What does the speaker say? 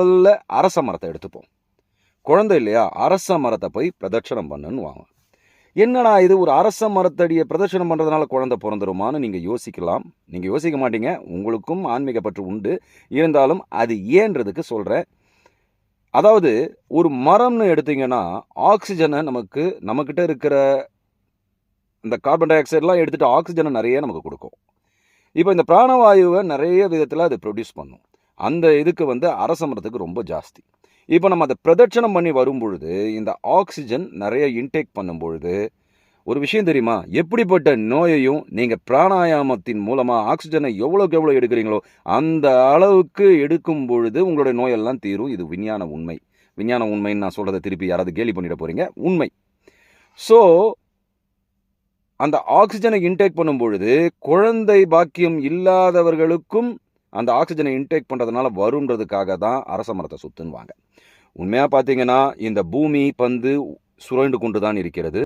முதல்ல அரச மரத்தை எடுத்துப்போம். குழந்தை இல்லையா, அரச மரத்தை போய் பிரதட்சணம் பண்ணுன்னு வாங்க. என்னடா இது, ஒரு அரச மரத்தடியை பிரதட்சணம் பண்ணுறதுனால குழந்தை பிறந்துருமான்னு நீங்கள் யோசிக்கலாம். நீங்கள் யோசிக்க மாட்டீங்க, உங்களுக்கும் ஆன்மீக பற்று உண்டு. இருந்தாலும் அது ஏன்றதுக்கு சொல்கிறேன். அதாவது ஒரு மரம்னு எடுத்தீங்கன்னா ஆக்சிஜனை நம்மக்கிட்ட இருக்கிற இந்த கார்பன் டை ஆக்சைடெலாம் எடுத்துகிட்டு ஆக்சிஜனை நிறைய நமக்கு கொடுக்கும். இப்போ இந்த பிராணவாயுவை நிறைய விதத்தில் அது ப்ரொடியூஸ் பண்ணும். அந்த இதுக்கு அரச மரத்துக்கு ரொம்ப ஜாஸ்தி. இப்போ நம்ம அதை பிரதட்சணம் பண்ணி வரும் பொழுது இந்த ஆக்சிஜன் நிறைய இன்டேக் பண்ணும் பொழுது ஒரு விஷயம் தெரியுமா, எப்படிப்பட்ட நோயையும் நீங்கள் பிராணாயாமத்தின் மூலமாக ஆக்சிஜனை எவ்வளோக்கு எவ்வளோ எடுக்கிறீங்களோ அந்த அளவுக்கு எடுக்கும் பொழுது உங்களுடைய நோயெல்லாம் தீரும். இது விஞ்ஞான உண்மை. விஞ்ஞான உண்மைன்னு நான் சொல்கிறத திருப்பி யாராவது கேலி பண்ணிட போகிறீங்க, உண்மை. ஸோ அந்த ஆக்சிஜனை இன்டேக் பண்ணும் பொழுது குழந்தை பாக்கியம் இல்லாதவர்களுக்கும் அந்த ஆக்சிஜனை இன்டேக் பண்ணுறதுனால வருன்றதுக்காக தான் அரச மரத்தை சுற்றுன்னு வாங்க. உண்மையாக பார்த்தீங்கன்னா இந்த பூமி பந்து சுழண்டு கொண்டு தான் இருக்கிறது.